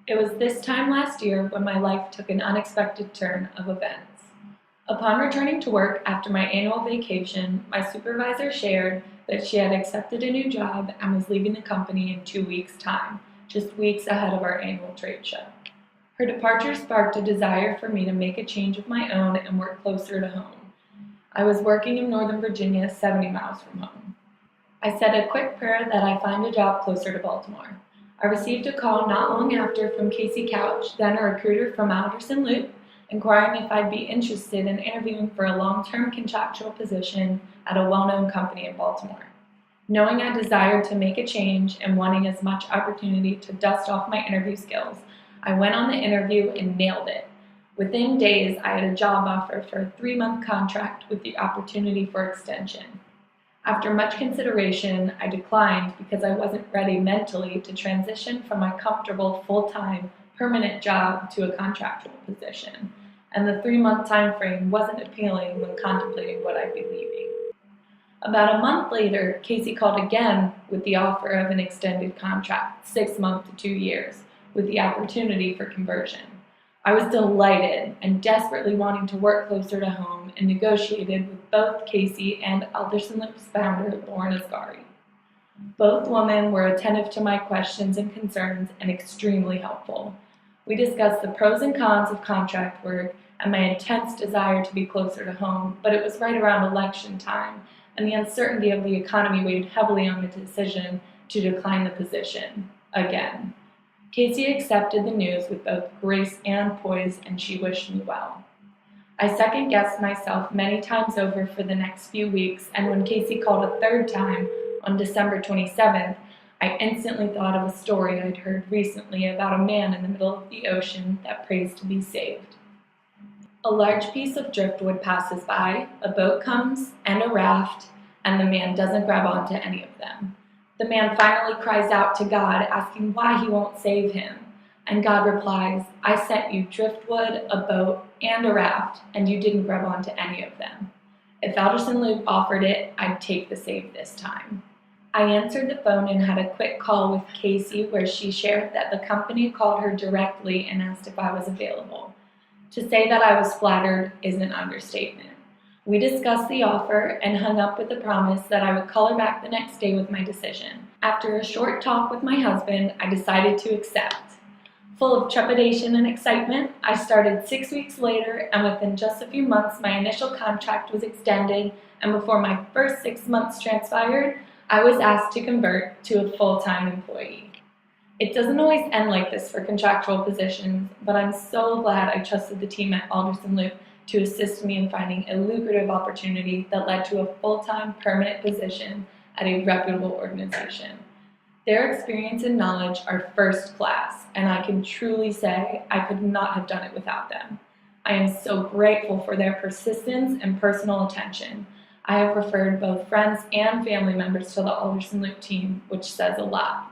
It was this time last year when my life took an unexpected turn of events. Upon returning to work after my annual vacation, my supervisor shared that she had accepted a new job and was leaving the company in 2 weeks' time, just weeks ahead of our annual trade show. Her departure sparked a desire for me to make a change of my own and work closer to home. I was working in Northern Virginia, 70 miles from home. I said a quick prayer that I find a job closer to Baltimore. I received a call not long after from Casey Couch, then a recruiter from Alderson Loop, inquiring if I'd be interested in interviewing for a long-term contractual position at a well-known company in Baltimore. Knowing I desired to make a change and wanting as much opportunity to dust off my interview skills, I went on the interview and nailed it. Within days, I had a job offer for a 3-month contract with the opportunity for extension. After much consideration, I declined because I wasn't ready mentally to transition from my comfortable full-time permanent job to a contractual position, and the 3-month time frame wasn't appealing when contemplating what I'd be leaving. About a month later, Casey called again with the offer of an extended contract, 6 months to 2 years, with the opportunity for conversion. I was delighted and desperately wanting to work closer to home and negotiated with both Casey and Alderson Loop's founder, Lauren Asgari. Both women were attentive to my questions and concerns and extremely helpful. We discussed the pros and cons of contract work and my intense desire to be closer to home, but it was right around election time, and the uncertainty of the economy weighed heavily on the decision to decline the position, again. Casey accepted the news with both grace and poise, and she wished me well. I second-guessed myself many times over for the next few weeks, and when Casey called a third time on December 27th, I instantly thought of a story I'd heard recently about a man in the middle of the ocean that prays to be saved. A large piece of driftwood passes by, a boat comes, and a raft, and the man doesn't grab onto any of them. The man finally cries out to God, asking why he won't save him. And God replies, I sent you driftwood, a boat, and a raft, and you didn't grab onto any of them. If Alderson Loop offered it, I'd take the save this time. I answered the phone and had a quick call with Casey where she shared that the company called her directly and asked if I was available. To say that I was flattered is an understatement. We discussed the offer and hung up with the promise that I would call her back the next day with my decision. After a short talk with my husband, I decided to accept. Full of trepidation and excitement, I started 6 weeks later, and within just a few months, my initial contract was extended, and before my first 6 months transpired, I was asked to convert to a full-time employee. It doesn't always end like this for contractual positions, but I'm so glad I trusted the team at Alderson Loop to assist me in finding a lucrative opportunity that led to a full-time permanent position at a reputable organization. Their experience and knowledge are first class, and I can truly say I could not have done it without them. I am so grateful for their persistence and personal attention. I have referred both friends and family members to the Alderson Loop team, which says a lot.